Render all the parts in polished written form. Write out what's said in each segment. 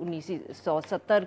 1970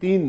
3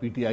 PTI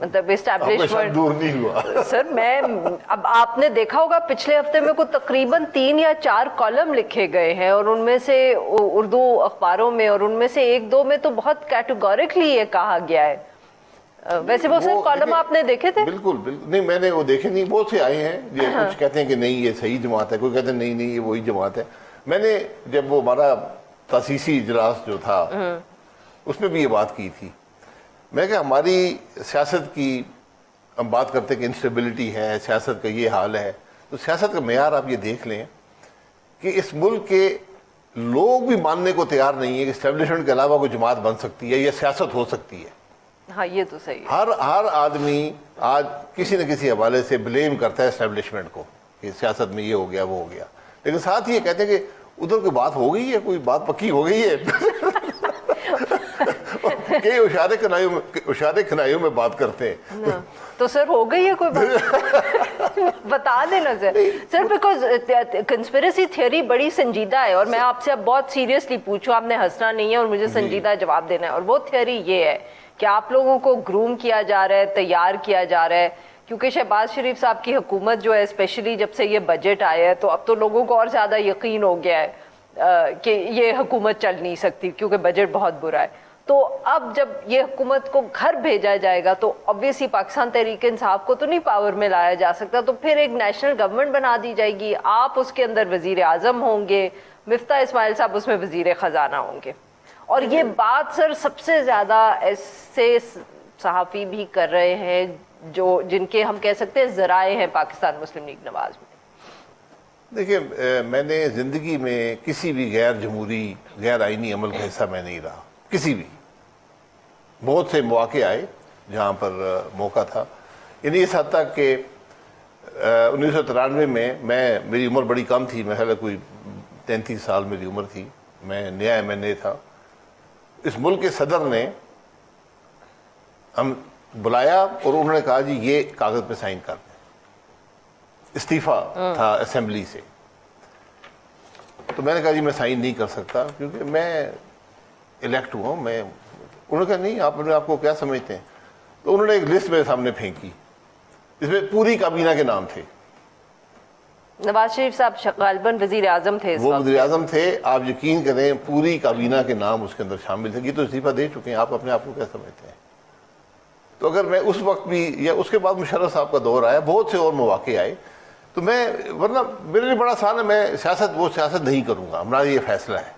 مطلب آپ کا شک اسٹیبلشمنٹ. دور نہیں ہوا. سر میں اب آپ نے دیکھا ہوگا پچھلے ہفتے میں کو تقریباً 3 یا 4 کالم لکھے گئے ہیں اور ان میں سے اردو اخباروں میں اور ان میں سے 1-2 میں تو بہت کیٹیگوریکلی یہ کہا گیا ہے. ویسے وہ سر کالم آپ نے دیکھے تھے؟ بالکل بالکل نہیں، میں نے وہ دیکھے نہیں. بہت سے آئے ہیں یہ کچھ کہتے ہیں کہ نہیں یہ صحیح جماعت ہے، کوئی کہتے ہیں نہیں یہ وہی جماعت ہے. میں نے جب وہ ہمارا تاسیسی اجلاس جو تھا اس میں بھی یہ بات کی تھی. میں کہ ہماری سیاست کی ہم بات کرتے کہ انسٹیبلٹی ہے، سیاست کا یہ حال ہے، تو سیاست کا معیار آپ یہ دیکھ لیں کہ اس ملک کے لوگ بھی ماننے کو تیار نہیں ہے کہ اسٹیبلشمنٹ کے علاوہ کوئی جماعت بن سکتی ہے یا سیاست ہو سکتی ہے. ہاں یہ تو صحیح ہے. ہر آدمی آج کسی نہ کسی حوالے سے بلیم کرتا ہے اسٹیبلشمنٹ کو کہ سیاست میں یہ ہو گیا وہ ہو گیا، لیکن ساتھ ہی یہ کہتے ہیں کہ ادھر کوئی بات ہو گئی ہے، کوئی بات پکی ہو گئی ہے. کئی اشارے کنائیوں میں بات کرتے ہیں. تو سر ہو گئی ہے کوئی بات؟ بتا دینا سر بیکاز کنسپیریسی تھیوری بڑی سنجیدہ ہے اور میں آپ سے اب بہت سیریسلی پوچھوں، آپ نے ہنسنا نہیں ہے اور مجھے سنجیدہ جواب دینا ہے. اور وہ تھیوری یہ ہے کہ آپ لوگوں کو گروم کیا جا رہا ہے، تیار کیا جا رہا ہے، کیونکہ شہباز شریف صاحب کی حکومت جو ہے اسپیشلی جب سے یہ بجٹ آیا ہے تو اب تو لوگوں کو اور زیادہ یقین ہو گیا ہے کہ یہ حکومت چل نہیں سکتی کیونکہ بجٹ بہت برا ہے. تو اب جب یہ حکومت کو گھر بھیجا جائے گا تو obviously پاکستان تحریک انصاف کو تو نہیں پاور میں لایا جا سکتا، تو پھر ایک نیشنل گورنمنٹ بنا دی جائے گی. آپ اس کے اندر وزیر اعظم ہوں گے، مفتاح اسماعیل صاحب اس میں وزیر خزانہ ہوں گے. اور یہ بات سر سب سے زیادہ ایسے صحافی بھی کر رہے ہیں جن کے ہم کہہ سکتے ہیں ذرائع ہیں پاکستان مسلم لیگ نواز میں. دیکھیے میں نے زندگی میں کسی بھی غیر جمہوری غیر آئینی عمل کا حصہ میں نہیں رہا، کسی بھی. بہت سے مواقع آئے جہاں پر موقع تھا، یعنی اس حد تک کہ 1993 میں میری عمر بڑی کم تھی، میں خیال کوئی 33 سال میری عمر تھی، میں نیا MNA تھا. اس ملک کے صدر نے ہم بلایا اور انہوں نے کہا جی یہ کاغذ پہ سائن کر دیں. استعفیٰ تھا اسمبلی سے. تو میں نے کہا جی میں سائن نہیں کر سکتا کیونکہ میں الیکٹ ہوا ہوں. انہوں نے کہا نہیں آپ اپنے آپ کو کیا سمجھتے ہیں؟ تو انہوں نے ایک لسٹ میرے سامنے پھینکی، اس میں پوری کابینہ کے نام تھے. نواز شریف صاحب غالباً وزیر اعظم تھے، وہ وزیر اعظم تھے. آپ یقین کریں پوری کابینہ کے نام اس کے اندر شامل تھے. یہ تو استعفیٰ دے چکے ہیں، آپ اپنے آپ کو کیا سمجھتے ہیں؟ تو اگر میں اس وقت بھی یا اس کے بعد مشرف صاحب کا دور آیا، بہت سے اور مواقع آئے، تو میں ورنہ میرے لیے بڑا آسان ہے، میں وہ سیاست نہیں کروں گا. ہمارا یہ فیصلہ ہے.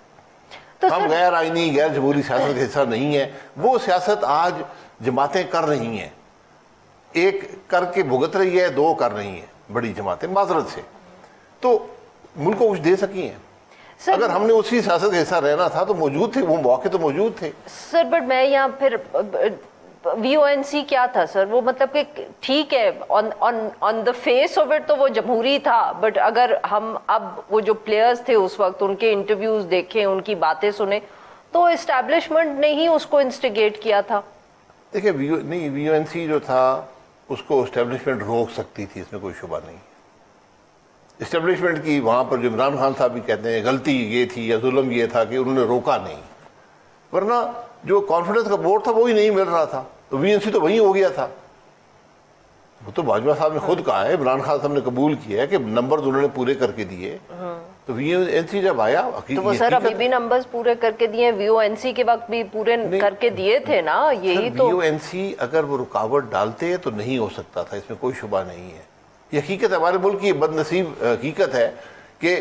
ہم غیر آئینی غیر جمہوری سیاست کا حصہ نہیں ہے. وہ سیاست آج جماعتیں کر رہی ہیں، ایک کر کے بھگت رہی ہے، 2 کر رہی ہیں بڑی جماعتیں معذرت سے، تو ملک کو کچھ دے سکی ہیں. اگر ہم نے اسی سیاست کا حصہ رہنا تھا تو موجود تھے، وہ مواقع تو موجود تھے. سر بٹ میں یہاں پھر VONC کیا تھا سر؟ وہ مطلب کہ ٹھیک ہے آن دا فیس آف اٹ تو وہ جمہوری تھا، بٹ اگر ہم اب وہ جو پلیئرز تھے اس وقت ان کے انٹرویوز دیکھیں، ان کی باتیں سنیں، تو اسٹیبلشمنٹ نے ہی اس کو انسٹیگیٹ کیا تھا. دیکھیں نہیں VONC جو تھا اس کو اسٹیبلشمنٹ روک سکتی تھی، اس میں کوئی شبہ نہیں. اسٹیبلشمنٹ کی وہاں پر جو عمران خان صاحب بھی کہتے ہیں غلطی یہ تھی یا ظلم یہ تھا کہ انہوں نے روکا نہیں، ورنہ جو کانفیڈنس کا ووٹ تھا وہی نہیں مل رہا تھا تو VNC تو وہی ہو گیا تھا. وہ تو باجوہ صاحب نے خود کہا ہے، عمران خان صاحب نے قبول کیا ہے کہ نمبر انہوں نے پورے کر کے دیے. تو VNC جب آیا تو وہ سر ابھی بھی نمبرز پورے کر کے دیے، VONC کے وقت بھی پورے کر کے دیے تھے نا. یہی تو VONC اگر وہ رکاوٹ ڈالتے تو نہیں ہو سکتا تھا، اس میں کوئی شبہ نہیں ہے. یہ حقیقت ہے، ہمارے ملک کی بد نصیب حقیقت ہے کہ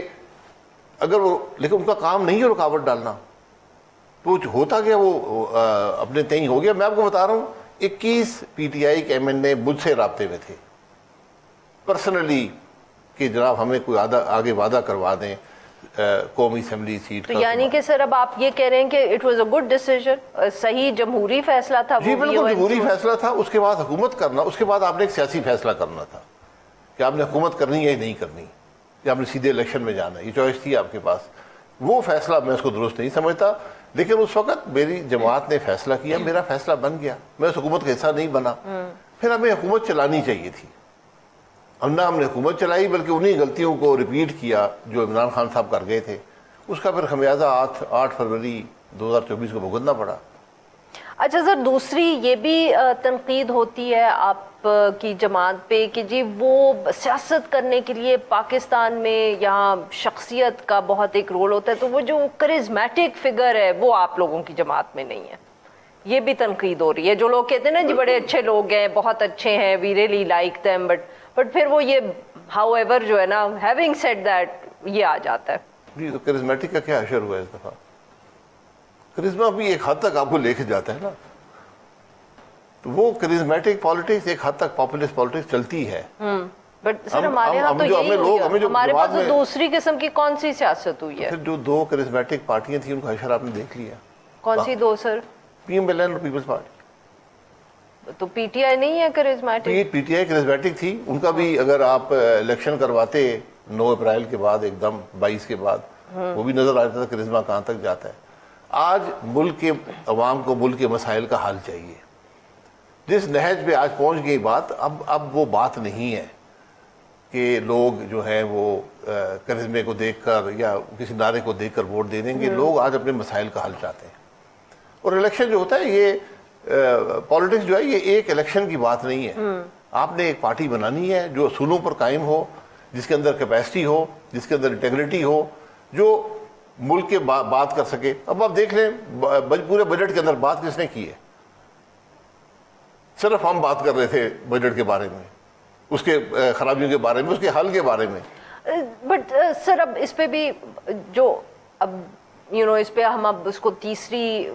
اگر وہ، لیکن ان کا کام نہیں ہے رکاوٹ ڈالنا. تو ہوتا گیا، وہ اپنے تئیں ہو گیا. میں آپ کو بتا رہا ہوں 21 PTI کے MNA مجھ سے رابطے میں تھے پرسنلی کہ جناب ہمیں کوئی آگے وعدہ کروا دیں قومی اسمبلی سیٹ. تو یعنی کہ سر اب آپ یہ کہہ رہے ہیں کہ it was a good decision, صحیح جمہوری فیصلہ تھا. جی بالکل جمہوری فیصلہ تھا. اس کے بعد حکومت کرنا، اس کے بعد آپ نے ایک سیاسی فیصلہ کرنا تھا کہ آپ نے حکومت کرنی ہے یا نہیں کرنی، کہ آپ نے سیدھے الیکشن میں جانا ہے. یہ چوائس تھی آپ کے پاس. وہ فیصلہ میں اس کو درست نہیں سمجھتا، لیکن اس وقت میری جماعت نے فیصلہ کیا، میرا فیصلہ بن گیا، میں اس حکومت کا حصہ نہیں بنا. پھر ہمیں حکومت چلانی چاہیے تھی. نہ ہم نے حکومت چلائی بلکہ انہی غلطیوں کو ریپیٹ کیا جو عمران خان صاحب کر گئے تھے. اس کا پھر خمیازہ 8 فروری 2024 کو بھگتنا پڑا. اچھا سر، دوسری یہ بھی تنقید ہوتی ہے آپ کی جماعت پہ کہ جی وہ سیاست کرنے کے لیے پاکستان میں یہاں شخصیت کا بہت ایک رول ہوتا ہے، تو وہ جو کرزمیٹک فگر ہے وہ آپ لوگوں کی جماعت میں نہیں ہے. یہ بھی تنقید ہو رہی ہے. جو لوگ کہتے ہیں نا جی بڑے اچھے لوگ ہیں، بہت اچھے ہیں، we really like them, but پھر وہ یہ ہاؤ ایور جو ہے نا، ہیونگ سیڈ دیٹ، یہ آ جاتا ہے. جی تو کرزمیٹک کا کیا اشر ہوا ہے اس دفعہ؟ کرزما بھی ایک حد تک آپ کو لے کے جاتا ہے نا. تو وہ کرزمیٹک پالیٹکس ایک حد تک پاپولسٹ پالیٹکس چلتی ہے. بٹ سر ہمارے یہاں تو یہی ہو گیا. ہمارے پاس تو دوسری قسم کی کون سی سیاست ہوئی ہے؟ پھر جو دو کرزمیٹک پارٹیاں تھیں ان کا اشر آپ نے دیکھ لیا. کون سی دو سر؟ پی ایم ایل این اور پیپلز پارٹی. تو پی ٹی آئی نہیں ہے charismatic? P T I charismatic تھی. ان کا بھی اگر آپ الیکشن کرواتے 9 اپریل کے بعد ایک دم 22 کے بعد، وہ بھی نظر آتا تھا کرزما کہاں تک جاتا ہے. آج ملک کے عوام کو ملک کے مسائل کا حل چاہیے. جس نہج پہ آج پہنچ گئی بات، اب وہ بات نہیں ہے کہ لوگ جو ہیں وہ کرزمے کو دیکھ کر یا کسی نعرے کو دیکھ کر ووٹ دے دیں گے. لوگ آج اپنے مسائل کا حل چاہتے ہیں. اور الیکشن جو ہوتا ہے، یہ پالیٹکس جو ہے یہ ایک الیکشن کی بات نہیں ہے. آپ نے ایک پارٹی بنانی ہے جو اصولوں پر قائم ہو، جس کے اندر کیپیسٹی ہو، جس کے اندر انٹیگریٹی ہو، جو ملک کے بات کر سکے. اب آپ دیکھ لیں پورے بجٹ کے اندر بات کس نے کی ہے؟ صرف ہم بات کر رہے تھے بجٹ کے بارے میں، اس کے خرابیوں کے بارے میں، اس کے حل کے بارے میں. بٹ سر اب اس پہ بھی جو اب اس پہ ہم اب اس کو تیسری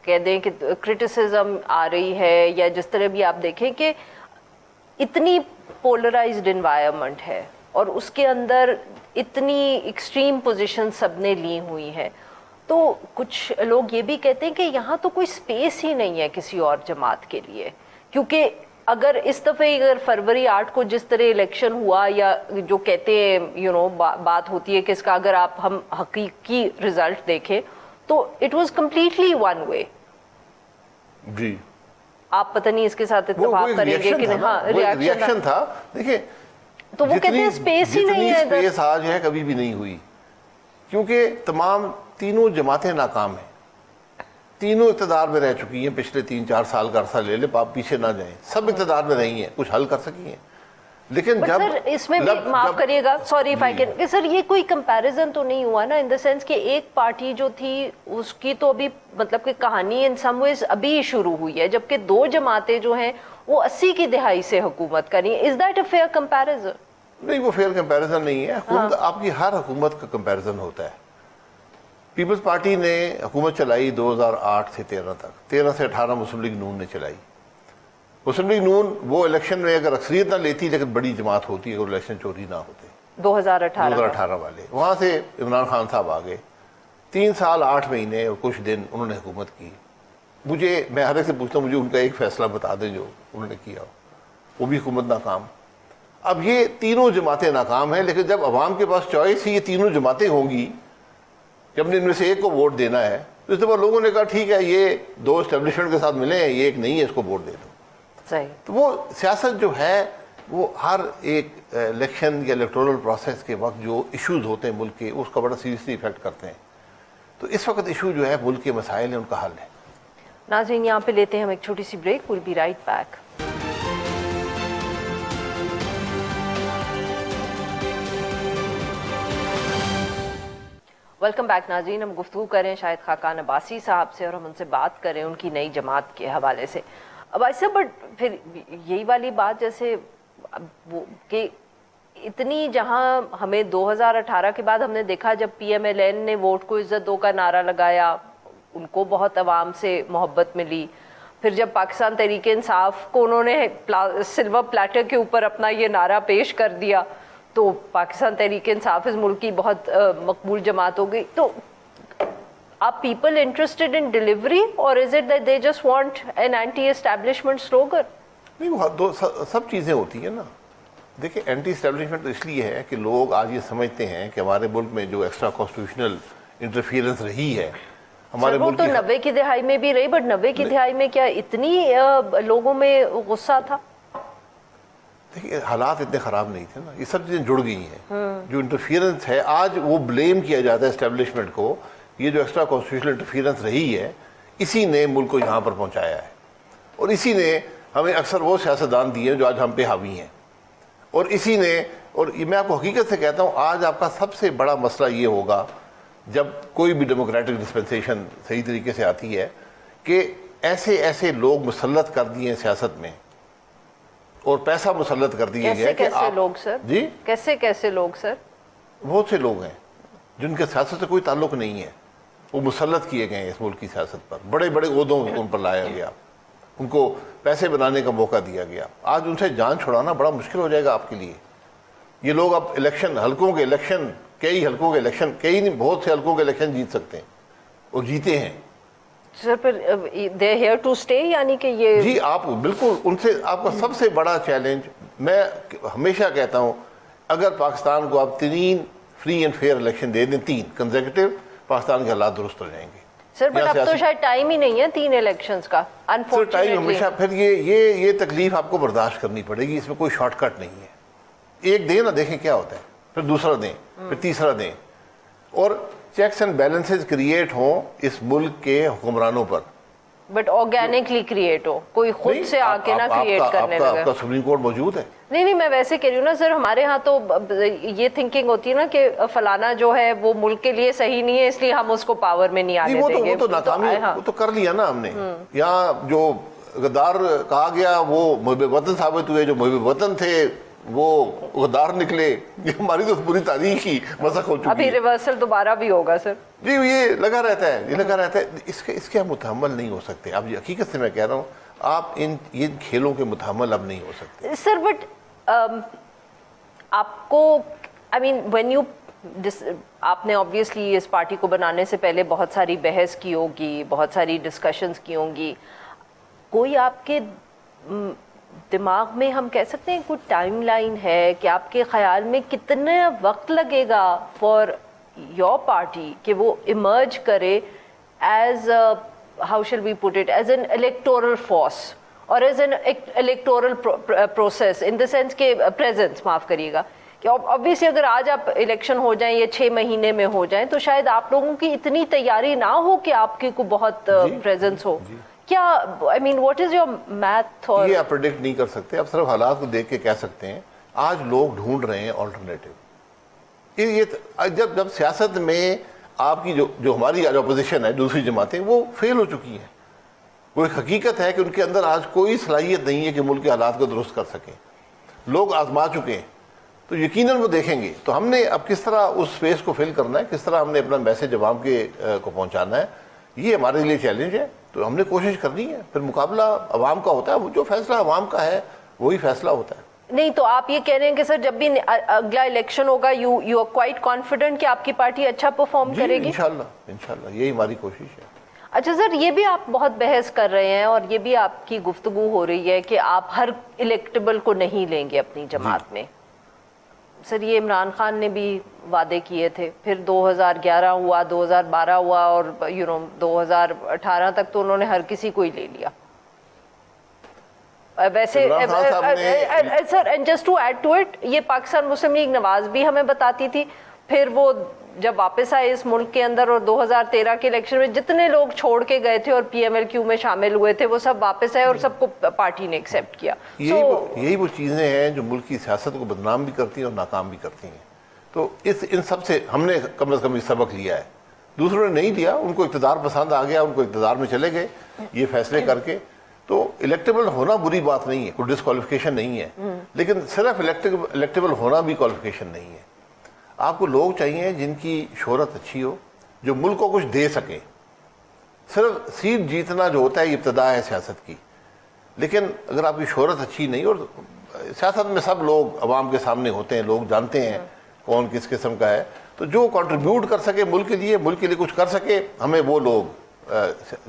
کہہ دیں کہ کرٹیسزم آ رہی ہے، یا جس طرح بھی آپ دیکھیں کہ اتنی پولرائزڈ انوائرمنٹ ہے اور اس کے اندر اتنی ایکسٹریم پوزیشن سب نے لی ہوئی ہے، تو کچھ لوگ یہ بھی کہتے ہیں کہ یہاں تو کوئی سپیس ہی نہیں ہے کسی اور جماعت کے لیے. کیونکہ اگر اس دفعہ اگر فروری 8 کو جس طرح الیکشن ہوا، یا جو کہتے ہیں بات ہوتی ہے کہ اس کا اگر ہم حقیقی رزلٹ دیکھیں تو it was completely one way. جی آپ پتہ نہیں اس کے ساتھ اتفاق کریں گے کہ نہیں. ہاں ریاکشن تھا. دیکھیں تو وہ کہتے ہیں اسپیس ہی نہیں ہے. اسپیس آج ہے، کبھی بھی نہیں ہوئی، کیونکہ تمام تینوں جماعتیں ناکام ہیں. تینوں اقتدار میں رہ چکی ہیں. پچھلے 3-4 سال کا عرصہ لے لے، آپ پیچھے نہ جائیں، سب اقتدار میں رہی ہیں، کچھ حل کر سکی ہیں. لیکن جب سر اس میں بھی معاف کریے گا، سوری اف آئی کین، کہ سر یہ کوئی کمپیریزن تو نہیں ہوا نا، ان دا سینس کہ ایک پارٹی جو تھی اس کی تو ابھی مطلب کہ کہانی ان سم ویز ابھی شروع ہوئی ہے، جبکہ دو جماعتیں جو ہیں وہ 80 کی دہائی سے حکومت کری. Is that a fair comparison? نہیں، وہ فیئر کمپیریزن نہیں ہے. آپ کی ہر حکومت کا کمپیریزن ہوتا ہے. پیپلز پارٹی نے حکومت چلائی 2008 سے 13 تک، 13 سے 18 مسلم لیگ نون نے چلائی. مسلم لیگ نون وہ الیکشن میں اگر اکثریت نہ لیتی لیکن بڑی جماعت ہوتی اگر الیکشن چوری نہ ہوتے. 2018 والے وہاں سے عمران خان صاحب آ گئے. 3 سال 8 مہینے اور کچھ دن انہوں نے حکومت کی. میں ہر ایک سے پوچھتا ہوں مجھے ان کا ایک فیصلہ بتا دیں جو انہوں نے کیا ہو. وہ بھی حکومت ناکام. اب یہ تینوں جماعتیں ناکام ہیں، لیکن جب عوام کے پاس چوائس ہی یہ تینوں جماعتیں ہوں گی، جب نے ان میں سے ایک کو ووٹ دینا ہے، تو اس دفعہ لوگوں نے کہا ٹھیک ہے یہ دو اسٹیبلشمنٹ کے ساتھ ملے ہیں، یہ ایک نہیں ہے، اس کو ووٹ دے دو. صحیح. تو وہ سیاست جو ہے وہ ہر ایک الیکشن یا الیکٹورل پروسیس کے وقت جو ایشوز ہوتے ہیں ملک کے، اس کا بڑا سیریسلی افیکٹ کرتے ہیں. تو اس وقت ایشو جو ہے ملک کے مسائل ہیں، ان کا حل ہے. ناظرین یہاں پہ لیتے ہیں ہم ایک چھوٹی سی break. We'll be right back. Welcome back ناظرین. ہم گفتگو کریں شاہد خاقان عباسی صاحب سے، اور ہم ان سے بات کریں ان کی نئی جماعت کے حوالے سے. اب ایسے بٹ پھر یہی والی بات جیسے وہ کہ اتنی جہاں ہمیں 2018 کے بعد ہم نے دیکھا جب پی ایم ایل این نے ووٹ کو عزت دو کا نعرہ لگایا، ان کو بہت عوام سے محبت ملی. پھر جب پاکستان تحریک انصاف کو انہوں نے سلور پلیٹر کے اوپر اپنا یہ نعرہ پیش کر دیا تو پاکستان تحریک انصاف اس ملک کی بہت مقبول جماعت ہو گئی. تو are people interested in delivery or is it that they just want an anti-establishment slogan? نہیں، وہ سب چیزیں ہوتی ہیں نا. دیکھیں اینٹی اسٹیبلشمنٹ تو اس لیے ہے کہ لوگ آج یہ سمجھتے ہیں کہ ہمارے ملک میں جو ایکسٹرا کانسٹیٹیوشنل انٹرفیئرنس رہی ہے ہمارے وہ ملک تو 90 کی دہائی میں بھی رہی، بٹ 90 کی دہائی میں کیا اتنی لوگوں میں غصہ تھا؟ دیکھیے حالات اتنے خراب نہیں تھے نا، یہ سب چیزیں جڑ گئی ہیں. جو انٹرفیئرنس ہے آج وہ بلیم کیا جاتا ہے اسٹیبلشمنٹ کو. یہ جو ایکسٹرا کانسٹیٹیوشنل انٹرفیئرنس رہی ہے اسی نے ملک کو یہاں پر پہنچایا ہے، اور اسی نے ہمیں اکثر وہ سیاستدان دیے ہیں جو آج ہم پہ حاوی ہیں، اور اسی نے، اور میں آپ کو حقیقت سے کہتا ہوں آج آپ کا سب سے بڑا مسئلہ یہ ہوگا جب کوئی بھی ڈیموکریٹک ڈسپنسیشن صحیح طریقے سے آتی ہے کہ ایسے ایسے لوگ مسلط کر دیے ہیں سیاست میں اور پیسہ مسلط کر دیا گیا ہے کہ کیسے لوگ سر؟ جی کیسے لوگ سر؟ بہت سے لوگ ہیں جن کے سیاست سے کوئی تعلق نہیں ہے، وہ مسلط کیے گئے ہیں اس ملک کی سیاست پر، بڑے بڑے عہدوں ان پر لایا گیا، ان کو پیسے بنانے کا موقع دیا گیا۔ آج ان سے جان چھڑانا بڑا مشکل ہو جائے گا آپ کے لیے۔ یہ لوگ اب الیکشن، کئی حلقوں کے الیکشن، کئی نہیں بہت سے حلقوں کے الیکشن جیت سکتے ہیں اور جیتے ہیں۔ سر پھر دے ہیئر ٹو اسٹے، یعنی کہ یہ جی آپ بالکل ان سے، آپ کا سب سے بڑا چیلنج، میں ہمیشہ کہتا ہوں اگر پاکستان کو آپ 3 فری اینڈ فیئر الیکشن دے دیں، 3 کنزیکٹیو، پاکستان کے حالات درست ہو جائیں گے۔ سر بٹ اب تو شاید ٹائم ہی نہیں ہے 3 الیکشنز کا، ٹائم انفارچونیٹلی۔ ہمیشہ، پھر یہ تکلیف آپ کو برداشت کرنی پڑے گی، اس میں کوئی شارٹ کٹ نہیں ہے۔ ایک دیں نا، دیکھیں کیا ہوتا ہے، پھر دوسرا دیں، پھر تیسرا دیں، اور چیکس اینڈ بیلنسز کریٹ ہوں اس ملک کے حکمرانوں پر۔ بٹ آرگینکلی کریٹ ہو، کوئی خود سے آ کے نہ کریٹ کرنے لگے۔ آپ کا سپریم کورٹ موجود ہے۔ نہیں میں ویسے کہہ رہی ہوں نا سر، ہمارے ہاں تو یہ تھنکنگ ہوتی ہے نا کہ فلانا جو ہے وہ ملک کے لیے صحیح نہیں ہے، اس لیے ہم اس کو پاور میں نہیں آنے دیں گے۔ وہ تو ناکامی، وہ تو کر لیا نا ہم نے۔ یہاں جو غدار کہا گیا وہ محب وطن ثابت ہوئے، جو محب وطن تھے وہ غدار نکلے۔ یہ ہماری تو پوری تاریخ ہی مسخ ہو چکی ہے۔ ابھی ریورسل دوبارہ بھی ہوگا سر؟ جی یہ لگا رہتا ہے، اس کے ہم متحمل نہیں ہو سکتے۔ اب یہ حقیقت سے میں کہہ رہا ہوں، آپ ان کھیلوں کے متحمل اب نہیں ہو سکتے سر۔ بٹ آپ کو آئی مین وین یو، آپ نے آبویسلی اس پارٹی کو بنانے سے پہلے بہت ساری بحث کی ہوگی، بہت ساری ڈسکشنز کی ہوں گی، کوئی آپ کے دماغ میں ہم کہہ سکتے ہیں کوئی ٹائم لائن ہے کہ آپ کے خیال میں کتنا وقت لگے گا فار یور پارٹی کہ وہ ایمرج کرے as how shall we put it, as an electoral force اور as an electoral process, in the sense کہ پریزنس، معاف کریے گا، کہ obviously اگر آج آپ الیکشن ہو جائیں یا 6 مہینے میں ہو جائیں تو شاید آپ لوگوں کی اتنی تیاری نہ ہو کہ آپ کی کو بہت پریزنس ہو۔ کیا آئی مین واٹ از یور میتھ؟ یہ آپ پریڈکٹ نہیں کر سکتے، آپ صرف حالات کو دیکھ کے کہہ سکتے ہیں۔ آج لوگ ڈھونڈ رہے ہیں آلٹرنیٹو۔ جب سیاست میں آپ کی جو ہماری اپوزیشن ہے، دوسری جماعتیں، وہ فیل ہو چکی ہیں۔ وہ ایک حقیقت ہے کہ ان کے اندر آج کوئی صلاحیت نہیں ہے کہ ملک کے حالات کو درست کر سکیں۔ لوگ آزما چکے ہیں، تو یقیناً وہ دیکھیں گے۔ تو ہم نے اب کس طرح اس اسپیس کو فل کرنا ہے، کس طرح ہم نے اپنا میسج عوام کو پہنچانا ہے، یہ ہمارے لیے چیلنج ہے۔ تو ہم نے کوشش کرنی ہے، پھر مقابلہ عوام کا ہوتا ہے، جو فیصلہ عوام کا ہے وہی فیصلہ ہوتا ہے۔ نہیں تو آپ یہ کہہ رہے ہیں کہ سر جب بھی اگلا الیکشن ہوگا یو آر کوائٹ کانفیڈنٹ کہ آپ کی پارٹی اچھا پرفارم کرے گی؟ انشاءاللہ یہی ہماری کوشش ہے۔ اچھا سر، یہ بھی آپ بہت بحث کر رہے ہیں اور یہ بھی آپ کی گفتگو ہو رہی ہے کہ آپ ہر الیکٹیبل کو نہیں لیں گے اپنی جماعت میں۔ سر یہ عمران خان نے بھی وعدے کیے تھے، پھر 2011 ہوا، 2012 ہوا، اور 2018 تک تو انہوں نے ہر کسی کو ہی لے لیا۔ ویسے sir just to add to it, یہ پاکستان مسلم لیگ نواز بھی ہمیں بتاتی تھی، پھر وہ جب واپس آئے اس ملک کے اندر اور 2013 کے الیکشن میں جتنے لوگ چھوڑ کے گئے تھے اور پی ایم ایل کیو میں شامل ہوئے تھے وہ سب واپس آئے اور سب کو پارٹی نے ایکسیپٹ کیا۔ یہی وہ چیزیں ہیں جو ملک کی سیاست کو بدنام بھی کرتی ہیں اور ناکام بھی کرتی ہیں۔ تو ان سب سے ہم نے کم از کم یہ سبق لیا ہے، دوسروں نے نہیں لیا۔ ان کو اقتدار پسند آ گیا، ان کو اقتدار میں چلے گئے یہ فیصلے کر کے۔ تو الیکٹیبل ہونا بری بات نہیں ہے، کوئی ڈسکوالیفیکیشن نہیں ہے، لیکن صرف الیکٹیبل ہونا بھی کوالیفیکیشن نہیں ہے۔ آپ کو لوگ چاہیے جن کی شہرت اچھی ہو، جو ملک کو کچھ دے سکیں۔ صرف سیٹ جیتنا جو ہوتا ہے یہ ابتدا ہے سیاست کی، لیکن اگر آپ کی شہرت اچھی نہیں، اور سیاست میں سب لوگ عوام کے سامنے ہوتے ہیں، لوگ جانتے ہیں کون کس قسم کا ہے، تو جو کنٹریبیوٹ کر سکے ملک کے لیے کچھ کر سکے، ہمیں وہ لوگ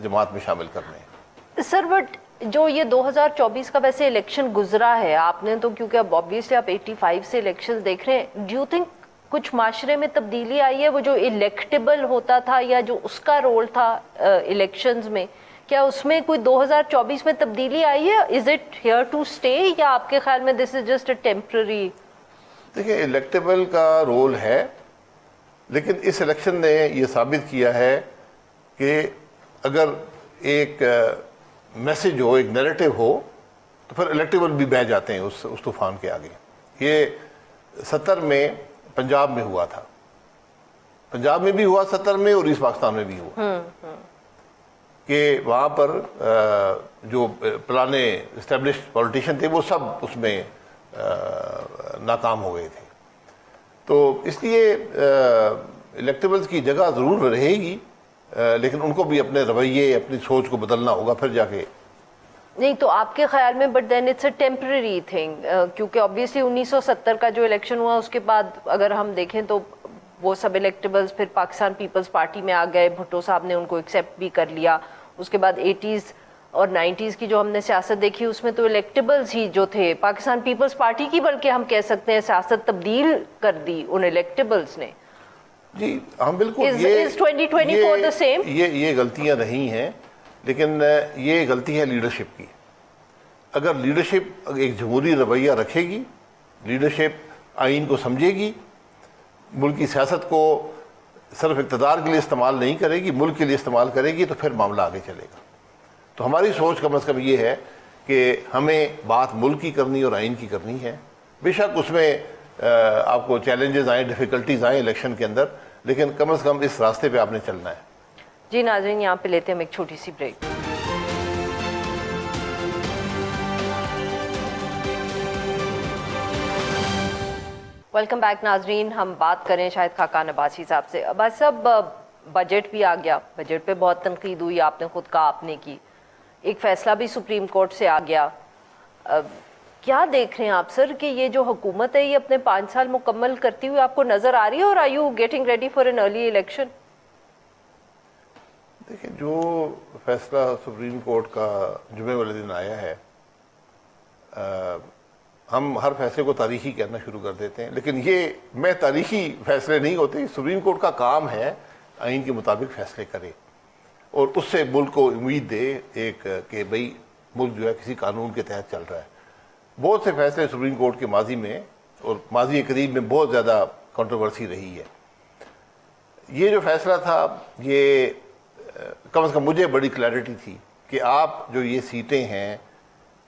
جماعت میں شامل کرنے ہیں۔ سر بٹ جو یہ 2024 کا ویسے الیکشن گزرا ہے، آپ نے تو کیونکہ اب آبویسلی آپ 85 سے الیکشن دیکھ رہے ہیں، ڈو یو تھنک کچھ معاشرے میں تبدیلی آئی ہے؟ وہ جو الیکٹیبل ہوتا تھا یا جو اس کا رول تھا الیکشنز میں، کیا اس میں کوئی 2024 میں تبدیلی آئی ہے؟ Is it here to stay یا آپ کے خیال میں this is just a temporary? دیکھیں الیکٹیبل کا رول ہے، لیکن اس الیکشن نے یہ ثابت کیا ہے کہ اگر ایک میسج ہو, ایک نیریٹو ہو, تو پھر الیکٹیبل بھی بہہ جاتے ہیں اس طوفان کے آگے. یہ 70 میں پنجاب میں ہوا تھا, پنجاب میں بھی ہوا 70 میں, اور ایسٹ پاکستان میں بھی ہوا کہ وہاں پر جو پرانے اسٹیبلشڈ پولیٹیشین تھے وہ سب اس میں ناکام ہو گئے تھے. تو اس لیے الیکٹیبلز کی جگہ ضرور رہے گی, لیکن ان کو بھی اپنے رویے, اپنی سوچ کو بدلنا ہوگا پھر جا کے. نہیں تو آپ کے خیال میں but then it's a temporary thing, کیونکہ آبویسلی 1970 کا جو الیکشن ہوا اس کے بعد اگر ہم دیکھیں تو وہ سب الیکٹیبلز پھر پاکستان پیپلز پارٹی میں آ گئے, بھٹو صاحب نے ان کو ایکسیپٹ بھی کر لیا. اس کے بعد 80s اور 90s کی جو ہم نے سیاست دیکھی اس میں تو الیکٹیبلز ہی جو تھے, پاکستان پیپلز پارٹی کی بلکہ ہم کہہ سکتے ہیں سیاست تبدیل کر دی ان الیکٹیبلز نے. جی ہم بالکل, Is 2024 the same? یہ غلطیاں رہی ہیں, لیکن یہ غلطی ہے لیڈرشپ کی. اگر لیڈرشپ ایک جمہوری رویہ رکھے گی, لیڈرشپ آئین کو سمجھے گی, ملک کی سیاست کو صرف اقتدار کے لیے استعمال نہیں کرے گی, ملک کے لیے استعمال کرے گی, تو پھر معاملہ آگے چلے گا. تو ہماری سوچ کم از کم یہ ہے کہ ہمیں بات ملک کی کرنی اور آئین کی کرنی ہے. بے شک اس میں آپ کو چیلنجز آئیں, ڈیفیکلٹیز آئیں الیکشن کے اندر, لیکن کم از کم اس راستے پہ آپ نے چلنا ہے. جی ناظرین, یہاں پہ لیتے ہیں ہم ایک چھوٹی سی بریک. ویلکم بیک ناظرین. ہم بات کریں شاہد خاقان عباسی صاحب سے. عباسی صاحب, بجٹ بھی آ گیا, بجٹ پہ بہت تنقید ہوئی, آپ نے خود کہا آپ نے کی, ایک فیصلہ بھی سپریم کورٹ سے آ گیا. کیا دیکھ رہے ہیں آپ سر کہ یہ جو حکومت ہے یہ اپنے 5 سال مکمل کرتی ہوئی آپ کو نظر آ رہی ہے, اور are you getting ready for an early election? دیکھیں, جو فیصلہ سپریم کورٹ کا جمعے والے دن آیا ہے, ہم ہر فیصلے کو تاریخی کہنا شروع کر دیتے ہیں, لیکن یہ میں تاریخی فیصلے نہیں ہوتے. سپریم کورٹ کا کام ہے آئین کے مطابق فیصلے کرے, اور اس سے ملک کو امید دے ایک کہ بھئی ملک جو ہے کسی قانون کے تحت چل رہا ہے. بہت سے فیصلے سپریم کورٹ کے ماضی میں اور ماضی قریب میں بہت زیادہ کنٹروورسی رہی ہے. یہ جو فیصلہ تھا, یہ کم از کم مجھے بڑی کلیئرٹی تھی کہ آپ جو یہ سیٹیں ہیں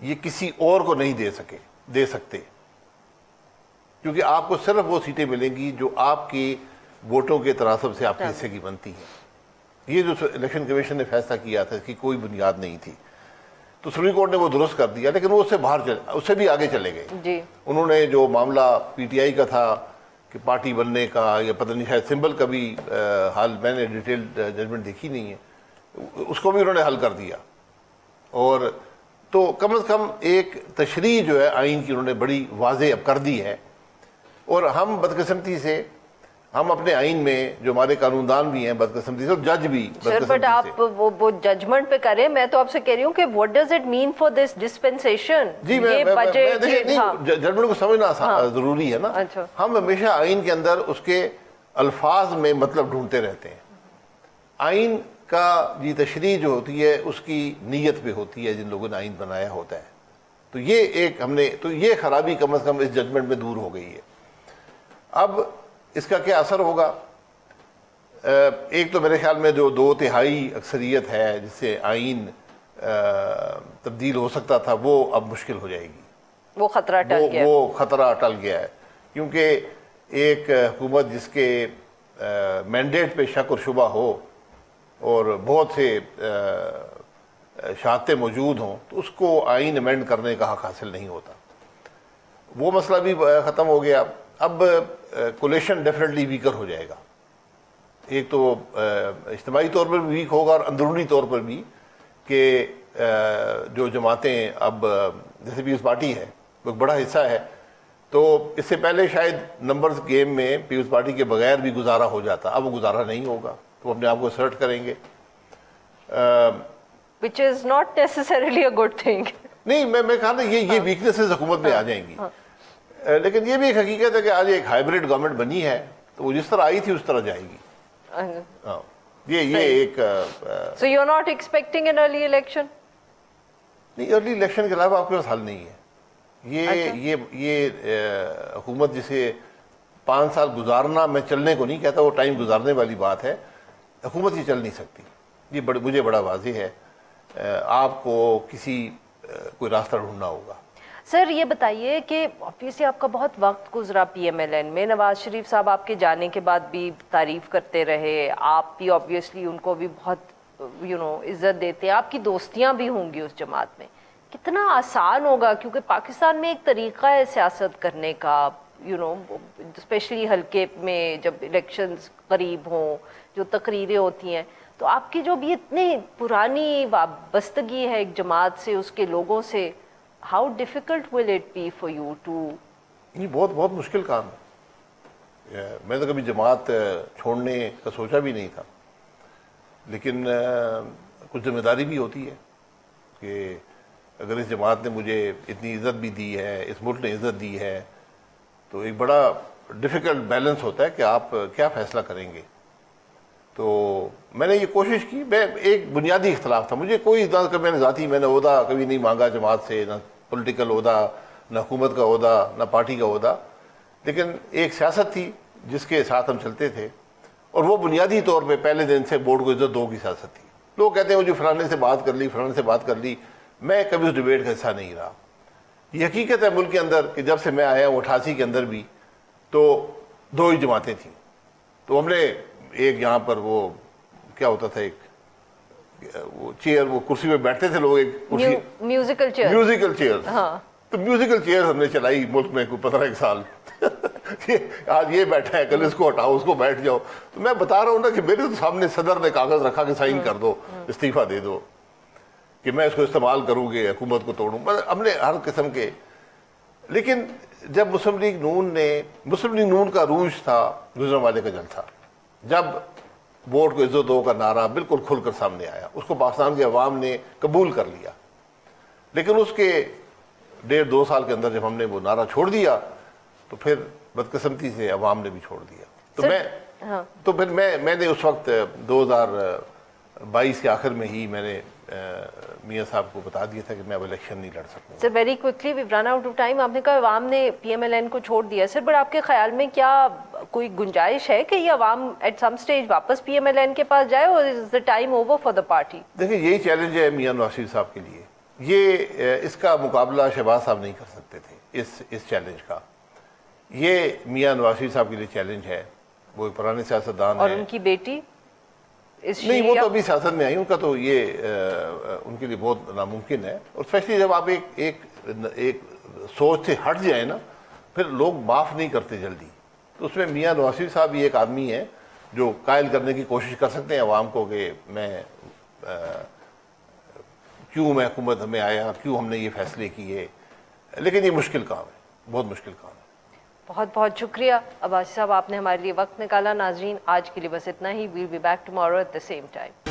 یہ کسی اور کو نہیں دے سکتے, کیونکہ آپ کو صرف وہ سیٹیں ملیں گی جو آپ کی ووٹوں کے تناسب سے آپ کے حصے کی بنتی ہیں. یہ جو الیکشن کمیشن نے فیصلہ کیا تھا اس کی کوئی بنیاد نہیں تھی, تو سپریم کورٹ نے وہ درست کر دیا, لیکن وہ اس سے باہر اس سے بھی آگے چلے گئے. جی, انہوں نے جو معاملہ پی ٹی آئی کا تھا کہ پارٹی بننے کا, یا پتہ نہیں شاید سمبل کا بھی حال میں نے ڈیٹیل ججمنٹ دیکھی نہیں ہے, اس کو بھی انہوں نے حل کر دیا. اور تو کم از کم ایک تشریح جو ہے آئین کی انہوں نے بڑی واضح اب کر دی ہے. اور ہم بدقسمتی سے ہم اپنے آئین میں جو ہمارے قانون بھی ہیں بدقسمتی سے, اور جج بھی سر بٹ آپ وہ ججمنٹ پہ کریں, میں تو آپ سے کہہ رہی ہوں کہ what does it mean for this dispensation؟ جی میں ججمنٹ کو سمجھنا ضروری ہے نا. ہم ہمیشہ آئین کے اندر اس کے الفاظ میں مطلب ڈھونڈتے رہتے ہیں. آئین کا یہ تشریح جو ہوتی ہے اس کی نیت پہ ہوتی ہے جن لوگوں نے آئین بنایا ہوتا ہے. تو یہ ایک تو یہ خرابی کم از کم اس ججمنٹ میں دور ہو گئی ہے. اب اس کا کیا اثر ہوگا؟ ایک تو میرے خیال میں جو 2/3 اکثریت ہے جس سے آئین تبدیل ہو سکتا تھا, وہ اب مشکل ہو جائے گی. وہ خطرہ ٹل گیا, وہ خطرہ ٹل گیا ہے, کیونکہ ایک حکومت جس کے مینڈیٹ پہ شک اور شبہ ہو اور بہت سے شہادتیں موجود ہوں, تو اس کو آئین امینڈ کرنے کا حق حاصل نہیں ہوتا. وہ مسئلہ بھی ختم ہو گیا. اب کولیشن ڈیفینیٹلی ویکر ہو جائے گا. ایک تو اجتماعی طور پر بھی ویک ہوگا, اور اندرونی طور پر بھی کہ جو جماعتیں اب جیسے پیپلز پارٹی ہے وہ ایک بڑا حصہ ہے, تو اس سے پہلے شاید نمبرز گیم میں پیپلز پارٹی کے بغیر بھی گزارا ہو جاتا. اب وہ گزارا نہیں ہوگا, تو اپنے آپ کو اسرٹ کریں گے, which is not necessarily a good thing. نہیں میں کہا نا یہ ویکنیسز حکومت میں آ جائیں گی. لیکن یہ بھی ایک حقیقت ہے کہ آج ایک ہائیبریڈ گورنمنٹ بنی ہے, تو وہ جس طرح آئی تھی اس طرح جائے گی. یہ ایک So you're not expecting an early election? نہیں, ارلی الیکشن کے علاوہ آپ کے پاس حل نہیں ہے. یہ حکومت جسے 5 سال گزارنا, میں چلنے کو نہیں کہتا, وہ ٹائم گزارنے والی بات ہے. حکومت یہ چل نہیں سکتی, یہ مجھے بڑا واضح ہے. آپ کو کسی کوئی راستہ ڈھونڈنا ہوگا. سر یہ بتائیے کہ آبویسلی آپ کا بہت وقت گزرا پی ایم ایل این میں، نواز شریف صاحب آپ کے جانے کے بعد بھی تعریف کرتے رہے، آپ بھی آبویسلی ان کو بھی بہت عزت دیتے ہیں، آپ کی دوستیاں بھی ہوں گی اس جماعت میں. کتنا آسان ہوگا، کیونکہ پاکستان میں ایک طریقہ ہے سیاست کرنے کا، اسپیشلی حلقے میں جب الیکشنز قریب ہوں، جو تقریریں ہوتی ہیں، تو آپ کی جو بھی اتنی پرانی وابستگی ہے ایک جماعت سے، اس کے لوگوں سے، how difficult will it be for you too? یہ بہت بہت مشکل کام ہے. میں تو کبھی جماعت چھوڑنے کا سوچا بھی نہیں تھا، لیکن کچھ ذمہ داری بھی ہوتی ہے کہ اگر اس جماعت نے مجھے اتنی عزت بھی دی ہے، اس ملک نے عزت دی ہے، تو ایک بڑا ڈیفیکلٹ بیلنس ہوتا ہے کہ آپ کیا فیصلہ کریں گے. تو میں نے یہ کوشش کی. میں ایک بنیادی اختلاف تھا، مجھے کوئی میں نے ذاتی میں نے عہدہ کبھی نہیں مانگا جماعت سے، نہ پولیٹیکل عہدہ، نہ حکومت کا عہدہ، نہ پارٹی کا عہدہ، لیکن ایک سیاست تھی جس کے ساتھ ہم چلتے تھے، اور وہ بنیادی طور پہ پہلے دن سے بورڈ کو عزت دو کی سیاست تھی. لوگ کہتے ہیں وہ جو فلانے سے بات کر لی، فلانے سے بات کر لی. میں کبھی اس ڈیبیٹ کا حصہ نہیں رہا. یہ حقیقت ہے ملک کے اندر کہ جب سے میں آیا ہوں 88 کے اندر بھی تو دو ہی جماعتیں تھیں. تو ہم نے ایک یہاں پر وہ کیا ہوتا تھا، ایک وہ چیئر، وہ کرسی پہ بیٹھتے تھے لوگ، ایک کرسی میوزیکل چیئر. Musical chair. ہاں، تو میوزیکل چیئر ہم نے چلائی ملک میں کوئی 15 سال. آج یہ بیٹھا ہے، کل اس کو ہٹاؤ، اس کو بیٹھ جاؤ. تو میں بتا رہا ہوں نا کہ میرے تو سامنے صدر نے کاغذ رکھا کہ سائن کر دو، استعفیٰ دے دو، کہ میں اس کو استعمال کروں گی، حکومت کو توڑوں. ہم نے ہر قسم کے. لیکن جب مسلم لیگ نون کا عروج تھا، گجرانوالے کا جلسہ، جب ووٹ کو عزت دو کا نعرہ بالکل کھل کر سامنے آیا، اس کو پاکستان کی عوام نے قبول کر لیا. لیکن اس کے 1.5-2 سال کے اندر جب ہم نے وہ نعرہ چھوڑ دیا تو پھر بدقسمتی سے عوام نے بھی چھوڑ دیا. تو پھر میں نے اس وقت 2022 کے آخر میں ہی میں نے میاں صاحب کو بتا دیا تھا کہ میں اب الیکشن نہیں لڑ سکوں. Sir very quickly we run out of time. آپ نے کہا عوام نے پی ایم ایل این کو چھوڑ دیا. سر بٹ آپ کے خیال میں کیا کوئی گنجائش ہے کہ یہ عوام ایٹ سم سٹیج واپس پی ایم ایل این کے پاس جائے، اور is the time over for the party? دیکھیں یہی چیلنج ہے میاں نواز شریف صاحب کے لیے. یہ اس کا مقابلہ شہباز صاحب نہیں کر سکتے تھے اس چیلنج کا. یہ میاں نواز شریف صاحب کے لیے چیلنج ہے. وہ ایک پرانے سیاستدان ہیں. اور ان کی بیٹی نہیں، وہ تو ابھی سیاست میں آئی، ان کا تو یہ ان کے لیے بہت ناممکن ہے. اور اسپیشلی جب آپ ایک سوچ سے ہٹ جائیں نا، پھر لوگ معاف نہیں کرتے جلدی. تو اس میں میاں نواز شریف صاحب بھی ایک آدمی ہیں جو قائل کرنے کی کوشش کر سکتے ہیں عوام کو کہ کیوں میں حکومت میں آیا، کیوں ہم نے یہ فیصلے کیے. لیکن یہ مشکل کام ہے، بہت مشکل کام ہے. بہت بہت شکریہ عباسی صاحب، آپ نے ہمارے لیے وقت نکالا. ناظرین آج کے لیے بس اتنا ہی. We'll be back tomorrow at the same time.